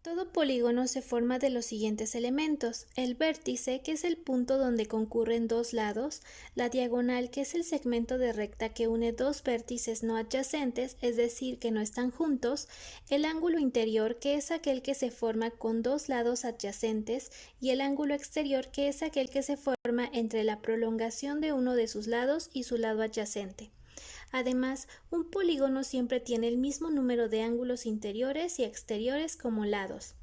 Todo polígono se forma de los siguientes elementos: el vértice, que es el punto donde concurren dos lados; la diagonal, que es el segmento de recta que une dos vértices no adyacentes, es decir, que no están juntos; el ángulo interior, que es aquel que se forma con dos lados adyacentes; y el ángulo exterior, que es aquel que se forma entre la prolongación de uno de sus lados y su lado adyacente. Además, un polígono siempre tiene el mismo número de ángulos interiores y exteriores como lados.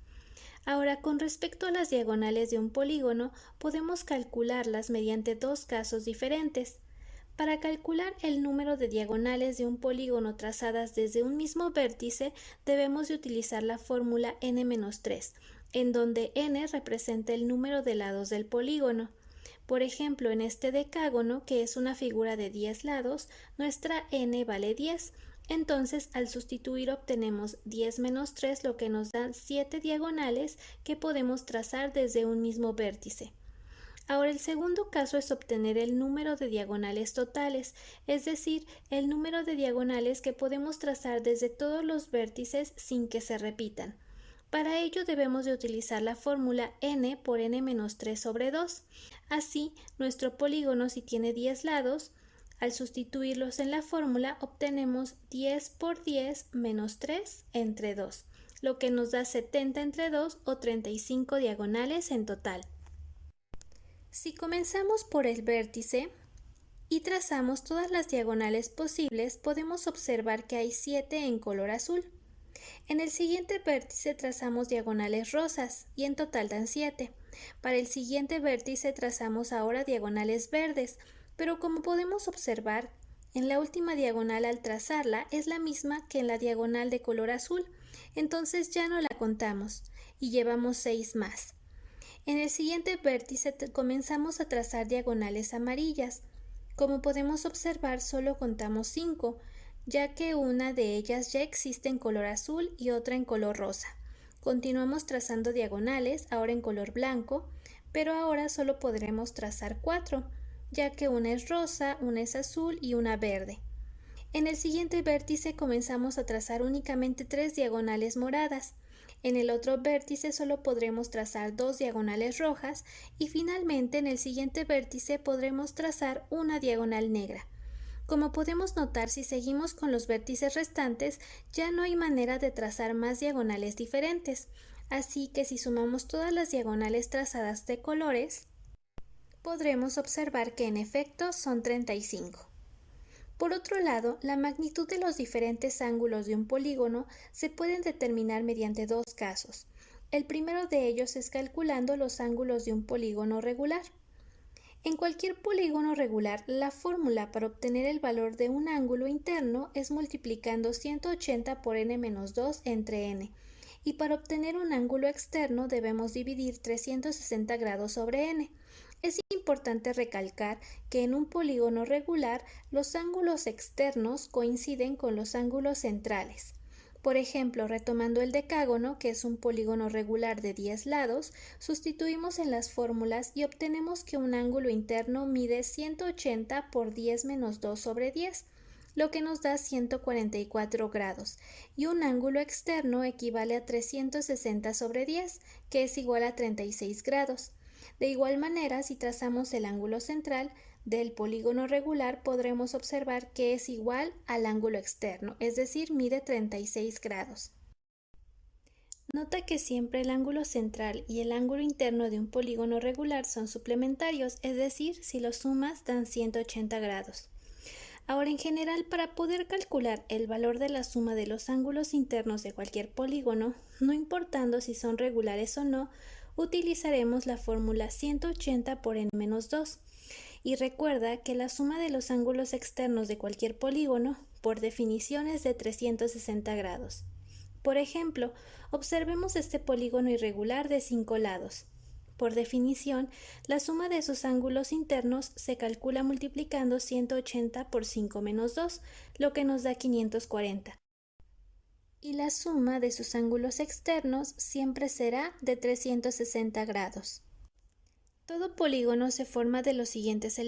Ahora, con respecto a las diagonales de un polígono, podemos calcularlas mediante dos casos diferentes. Para calcular el número de diagonales de un polígono trazadas desde un mismo vértice, debemos de utilizar la fórmula n-3, en donde n representa el número de lados del polígono. Por ejemplo, en este decágono, que es una figura de 10 lados, nuestra n vale 10. Entonces, al sustituir obtenemos 10 menos 3, lo que nos da 7 diagonales que podemos trazar desde un mismo vértice. Ahora, el segundo caso es obtener el número de diagonales totales, es decir, el número de diagonales que podemos trazar desde todos los vértices sin que se repitan. Para ello debemos de utilizar la fórmula n por n-3 sobre 2. Así, nuestro polígono, si tiene 10 lados, al sustituirlos en la fórmula obtenemos 10 por 10 menos 3 entre 2, lo que nos da 70 entre 2 o 35 diagonales en total. Si comenzamos por el vértice y trazamos todas las diagonales posibles, podemos observar que hay 7 en color azul. En el siguiente vértice trazamos diagonales rosas y en total dan 7. Para el siguiente vértice trazamos ahora diagonales verdes, pero como podemos observar, en la última diagonal al trazarla es la misma que en la diagonal de color azul, entonces ya no la contamos y llevamos 6 más. En el siguiente vértice comenzamos a trazar diagonales amarillas. Como podemos observar, solo contamos 5, ya que una de ellas ya existe en color azul y otra en color rosa. Continuamos trazando diagonales, ahora en color blanco, pero ahora solo podremos trazar 4, ya que una es rosa, una es azul y una verde. En el siguiente vértice comenzamos a trazar únicamente 3 diagonales moradas. En el otro vértice solo podremos trazar 2 diagonales rojas y finalmente en el siguiente vértice podremos trazar una diagonal negra. Como podemos notar, si seguimos con los vértices restantes, ya no hay manera de trazar más diagonales diferentes, así que si sumamos todas las diagonales trazadas de colores, podremos observar que en efecto son 35. Por otro lado, la magnitud de los diferentes ángulos de un polígono se pueden determinar mediante dos casos. El primero de ellos es calculando los ángulos de un polígono regular. En cualquier polígono regular, la fórmula para obtener el valor de un ángulo interno es multiplicando 180 por n-2 entre n, y para obtener un ángulo externo debemos dividir 360 grados sobre n. Es importante recalcar que en un polígono regular los ángulos externos coinciden con los ángulos centrales. Por ejemplo, retomando el decágono, que es un polígono regular de 10 lados, sustituimos en las fórmulas y obtenemos que un ángulo interno mide 180 por 10 menos 2 sobre 10, lo que nos da 144 grados, y un ángulo externo equivale a 360 sobre 10, que es igual a 36 grados. De igual manera, si trazamos el ángulo central del polígono regular, podremos observar que es igual al ángulo externo, es decir, mide 36 grados. Nota que siempre el ángulo central y el ángulo interno de un polígono regular son suplementarios, es decir, si los sumas dan 180 grados. Ahora, en general, para poder calcular el valor de la suma de los ángulos internos de cualquier polígono, no importando si son regulares o no, utilizaremos la fórmula 180 por n-2. Y recuerda que la suma de los ángulos externos de cualquier polígono, por definición, es de 360 grados. Por ejemplo, observemos este polígono irregular de 5 lados. Por definición, la suma de sus ángulos internos se calcula multiplicando 180 por 5 menos 2, lo que nos da 540. Y la suma de sus ángulos externos siempre será de 360 grados. Todo polígono se forma de los siguientes elementos.